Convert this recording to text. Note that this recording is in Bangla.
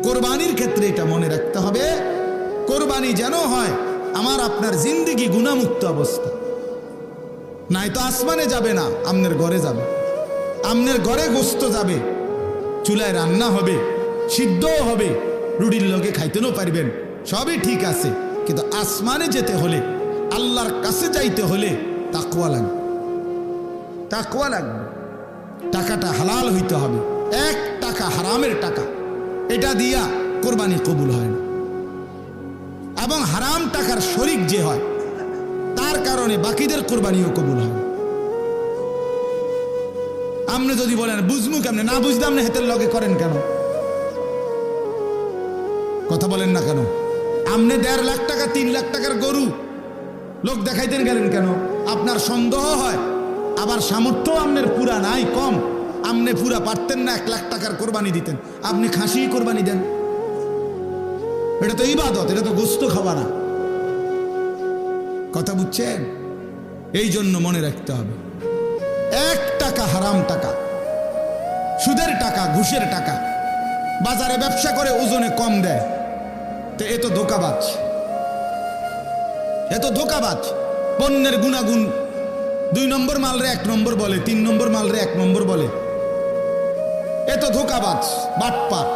কোরবানির ক্ষেত্রে এটা মনে রাখতে হবে, কোরবানি যেন হয় আমার আপনার জিন্দেগি গুনাহমুক্ত অবস্থা। নাই তো আসমানে যাবে না, আমনের ঘরে যাবে। আমনের ঘরে গোস্ত যাবে, চুলায় রান্না হবে, সিদ্ধও হবে, রুটির লগে খাইতেও পারবেন, সবই ঠিক আছে। কিন্তু আসমানে যেতে হলে, আল্লাহর কাছে যাইতে হলে তাকওয়া লাগবে, তাকওয়া লাগবে। টাকাটা হালাল হইতে হবে। 1 টাকা হারামের টাকা, এটা দিয়া কোরবানি কবুল হয় না। এবং হারাম টাকার শরিক যে হয় তার কারণে বাকিদের কোরবানিও কবুল হয়। আপনি যদি বলেন বুঝমু কেমনে, না বুঝলাম না, হেতের লগে করেন কেন? কথা বলেন না কেন? আপনি 1.5 লাখ টাকা 3 লাখ টাকার গরু লোক দেখাইতেন গেলেন কেন? আপনার সন্দেহ হয়, আবার সামর্থ্য আপনার পুরা নাই, কম, আপনি পুরা পারতেন না 1 লাখ টাকার কোরবানি দিতেন, আপনি খাসি কোরবানি দেন। এটা তো ইবাদত, এটা তো গোস্ত খাওয়া না। কথা বুঝছেন? এই জন্য মনে রাখতে হবে, 1 টাকা হারাম টাকা, সুদের টাকা, ঘুষের টাকা, বাজারে ব্যবসা করে ওজনে কম দেয়, তো এ তো ধোঁকাবাজ, এ তো ধোঁকাবাজ। পণ্যের গুণাগুণ 2 নম্বর মালরে 1 নম্বর বলে, 3 নম্বর মালরে 1 নম্বর বলে, এ তো ধোঁকাবাজ, বাটপার।